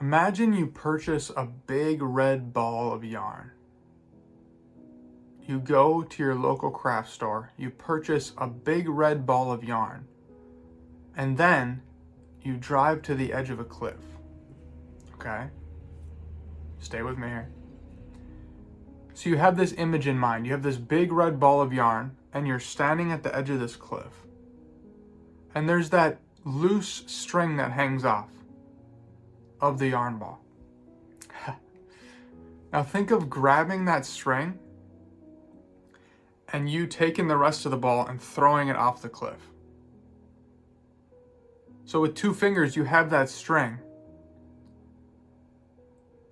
Imagine you purchase a big red ball of yarn. You go to your local craft store, you purchase a big red ball of yarn, and then you drive to the edge of a cliff. Okay? Stay with me here. So you have this image in mind. You have this big red ball of yarn, and you're standing at the edge of this cliff. And there's that loose string that hangs off of the yarn ball. Now think of grabbing that string and you taking the rest of the ball and throwing it off the cliff. So with 2 fingers, you have that string,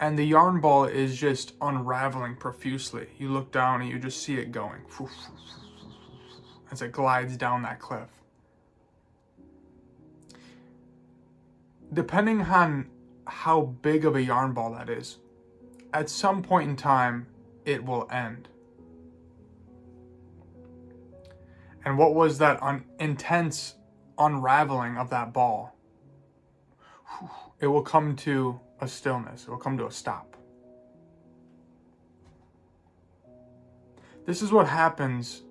and the yarn ball is just unraveling profusely. You look down and you just see it going as it glides down that cliff. Depending on how big of a yarn ball that is, at some point in time, it will end. And what was that intense unraveling of that ball? It will come to a stillness. It will come to a stop. This is what happens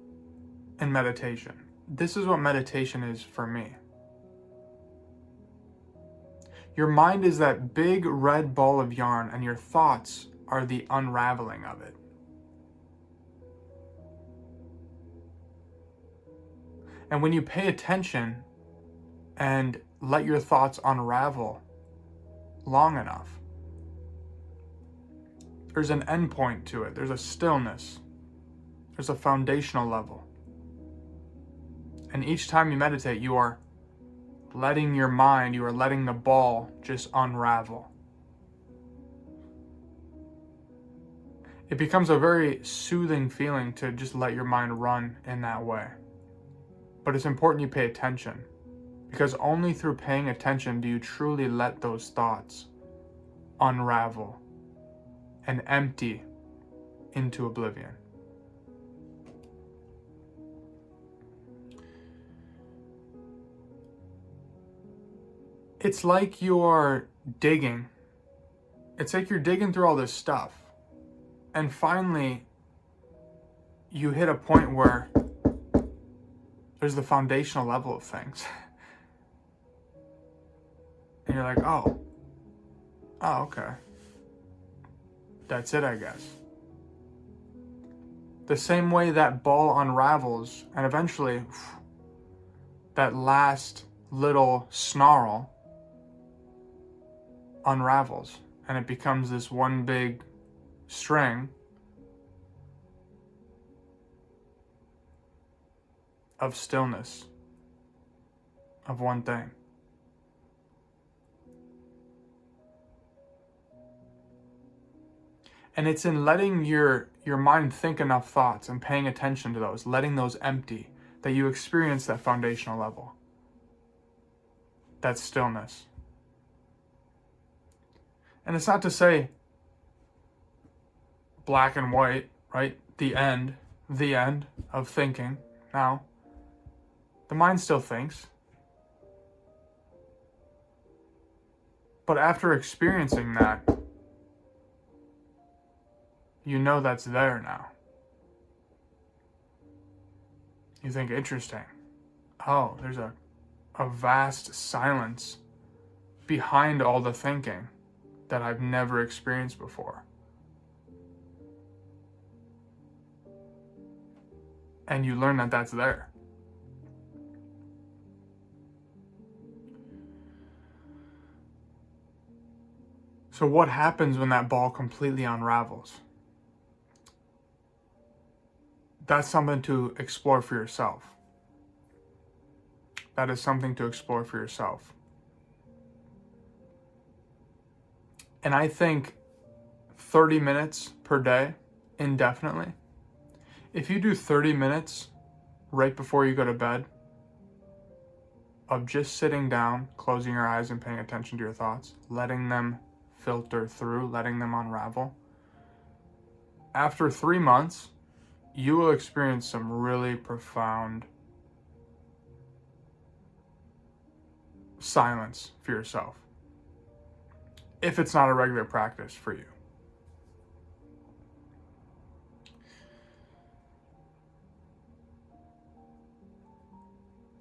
in meditation. This is what meditation is for me. Your mind is that big red ball of yarn, and your thoughts are the unraveling of it. And when you pay attention and let your thoughts unravel long enough, there's an end point to it. There's a stillness. There's a foundational level. And each time you meditate, you are letting your mind, you are letting the ball just unravel. It becomes a very soothing feeling to just let your mind run in that way. But it's important you pay attention, because only through paying attention do you truly let those thoughts unravel and empty into oblivion. It's like you're digging. It's like you're digging through all this stuff, and finally you hit a point where there's the foundational level of things. And you're like, oh, okay. That's it, I guess. The same way that ball unravels, and eventually that last little snarl unravels, and it becomes this one big string of stillness, of one thing. And it's in letting your mind think enough thoughts and paying attention to those, letting those empty, that you experience that foundational level, that stillness. And it's not to say black and white, right? The end of thinking. Now, the mind still thinks. But after experiencing that, you know that's there now. You think, interesting. Oh, there's a vast silence behind all the thinking that I've never experienced before. And you learn that that's there. So what happens when that ball completely unravels? That's something to explore for yourself. That is something to explore for yourself. And I think 30 minutes per day, indefinitely. If you do 30 minutes right before you go to bed of just sitting down, closing your eyes and paying attention to your thoughts, letting them filter through, letting them unravel, after 3 months, you will experience some really profound silence for yourself. if it's not a regular practice for you.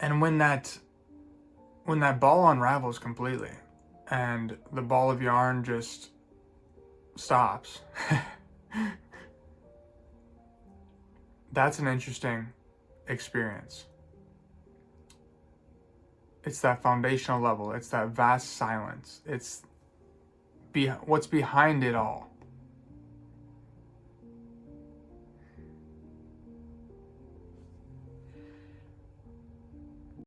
And when that ball unravels completely and the ball of yarn just stops, that's an interesting experience. It's that foundational level. It's that vast silence. It's what's behind it all.